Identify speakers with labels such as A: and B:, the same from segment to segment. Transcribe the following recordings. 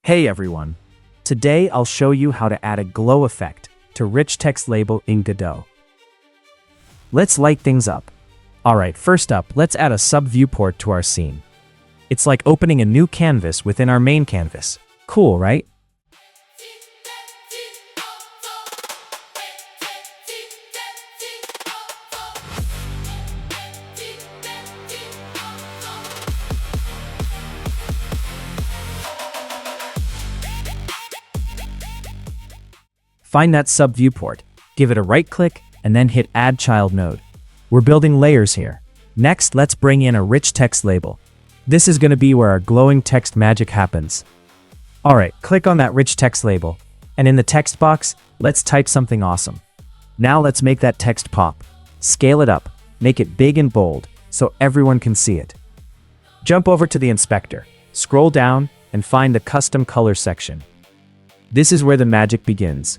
A: Hey everyone! Today I'll show you how to add a glow effect to RichTextLabel in Godot. Let's light things up. Alright, first up, let's add a SubViewport to our scene. It's like opening a new canvas within our main canvas. Cool, right? Find that SubViewport, give it a right-click, and then hit Add Child Node. We're building layers here. Next, let's bring in a RichTextLabel. This is going to be where our glowing text magic happens. Alright, click on that RichTextLabel, and in the text box, let's type something awesome. Now let's make that text pop. Scale it up, make it big and bold, so everyone can see it. Jump over to the inspector, scroll down, and find the Custom Color section. This is where the magic begins.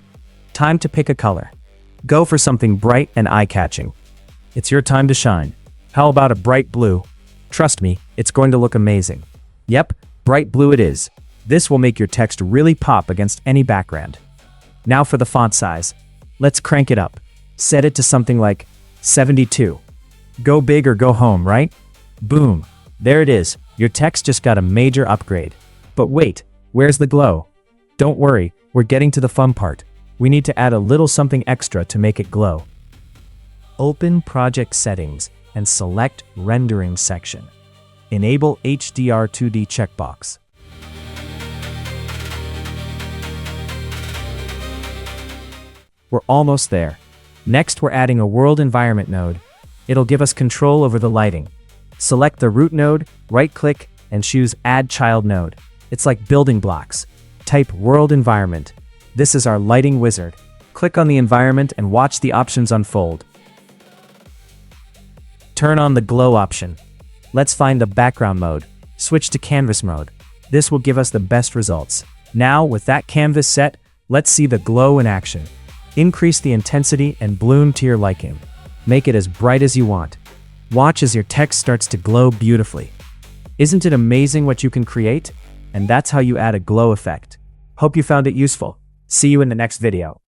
A: Time to pick a color. Go for something bright and eye-catching. It's your time to shine. How about a bright blue? Trust me, it's going to look amazing. Yep, bright blue it is. This will make your text really pop against any background. Now for the font size. Let's crank it up. Set it to something like 72. Go big or go home, right? Boom. There it is. Your text just got a major upgrade. But wait, where's the glow? Don't worry, we're getting to the fun part. We need to add a little something extra to make it glow. Open Project Settings and select Rendering section. Enable HDR2D checkbox. We're almost there. Next, we're adding a WorldEnvironment node. It'll give us control over the lighting. Select the root node, right-click, and choose Add Child Node. It's like building blocks. Type WorldEnvironment. This is our lighting wizard. Click on the environment and watch the options unfold. Turn on the glow option. Let's find the background mode. Switch to canvas mode. This will give us the best results. Now, with that canvas set, let's see the glow in action. Increase the intensity and bloom to your liking. Make it as bright as you want. Watch as your text starts to glow beautifully. Isn't it amazing what you can create? And that's how you add a glow effect. Hope you found it useful. See you in the next video.